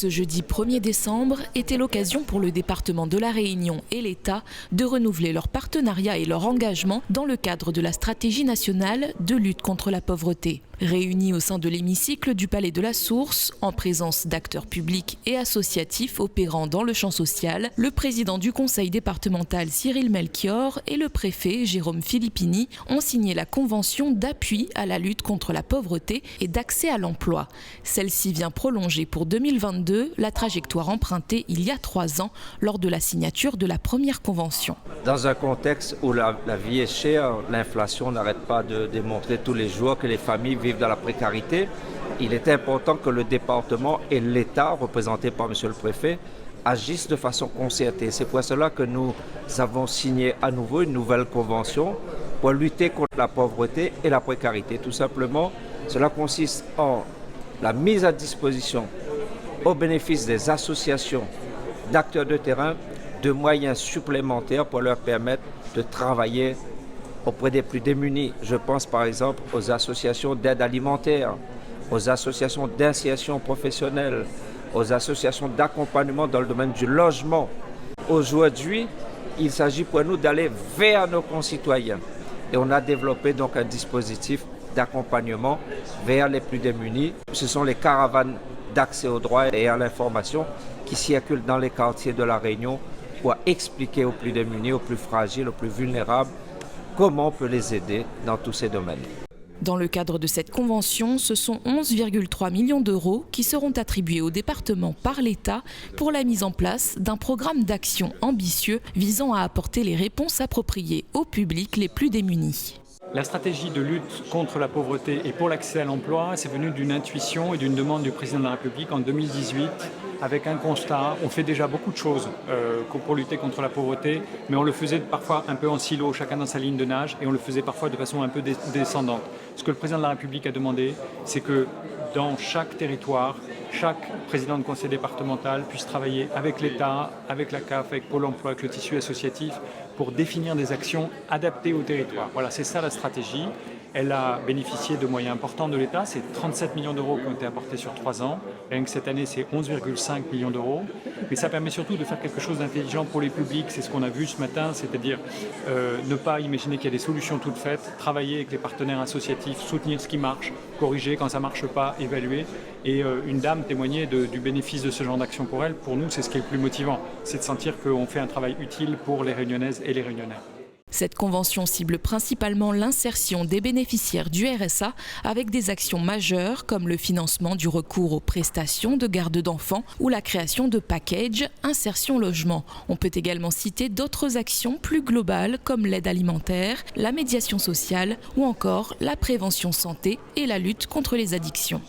Ce jeudi 1er décembre était l'occasion pour le département de la Réunion et l'État de renouveler leur partenariat et leur engagement dans le cadre de la stratégie nationale de lutte contre la pauvreté. Réunis au sein de l'hémicycle du Palais de la Source, en présence d'acteurs publics et associatifs opérant dans le champ social, le président du conseil départemental Cyril Melchior et le préfet Jérôme Filippini ont signé la convention d'appui à la lutte contre la pauvreté et d'accès à l'emploi. Celle-ci vient prolonger pour 2022 la trajectoire empruntée il y a 3 ans lors de la signature de la première convention. Dans un contexte où la vie est chère, l'inflation n'arrête pas de démontrer tous les jours que les familles vivent dans la précarité, il est important que le département et l'État, représentés par M. le préfet, agissent de façon concertée. C'est pour cela que nous avons signé à nouveau une nouvelle convention pour lutter contre la pauvreté et la précarité. Tout simplement, cela consiste en la mise à disposition au bénéfice des associations d'acteurs de terrain de moyens supplémentaires pour leur permettre de travailler auprès des plus démunis. Je pense par exemple aux associations d'aide alimentaire, aux associations d'insertion professionnelle, aux associations d'accompagnement dans le domaine du logement. Aujourd'hui, il s'agit pour nous d'aller vers nos concitoyens. Et on a développé donc un dispositif d'accompagnement vers les plus démunis. Ce sont les caravanes d'accès aux droits et à l'information qui circulent dans les quartiers de la Réunion pour expliquer aux plus démunis, aux plus fragiles, aux plus vulnérables, comment on peut les aider dans tous ces domaines. Dans le cadre de cette convention, ce sont 11,3 millions d'euros qui seront attribués au département par l'État pour la mise en place d'un programme d'action ambitieux visant à apporter les réponses appropriées aux publics les plus démunis. La stratégie de lutte contre la pauvreté et pour l'accès à l'emploi, c'est venu d'une intuition et d'une demande du président de la République en 2018 avec un constat. On fait déjà beaucoup de choses pour lutter contre la pauvreté, mais on le faisait parfois un peu en silo, chacun dans sa ligne de nage, et on le faisait parfois de façon un peu descendante. Ce que le président de la République a demandé, c'est que dans chaque territoire, chaque président de conseil départemental puisse travailler avec l'État, avec la CAF, avec Pôle emploi, avec le tissu associatif, pour définir des actions adaptées au territoire. Voilà, c'est ça la stratégie. Elle a bénéficié de moyens importants de l'État. C'est 37 millions d'euros qui ont été apportés sur 3 ans. Rien que cette année, c'est 11,5 millions d'euros. Mais ça permet surtout de faire quelque chose d'intelligent pour les publics. C'est ce qu'on a vu ce matin, c'est-à-dire ne pas imaginer qu'il y a des solutions toutes faites, travailler avec les partenaires associatifs, soutenir ce qui marche, corriger quand ça ne marche pas, évaluer. Et une dame témoignait du bénéfice de ce genre d'action pour elle. Pour nous, c'est ce qui est le plus motivant. C'est de sentir qu'on fait un travail utile pour les Réunionnaises et les Réunionnais. Cette convention cible principalement l'insertion des bénéficiaires du RSA avec des actions majeures comme le financement du recours aux prestations de garde d'enfants ou la création de packages insertion logement. On peut également citer d'autres actions plus globales comme l'aide alimentaire, la médiation sociale ou encore la prévention santé et la lutte contre les addictions.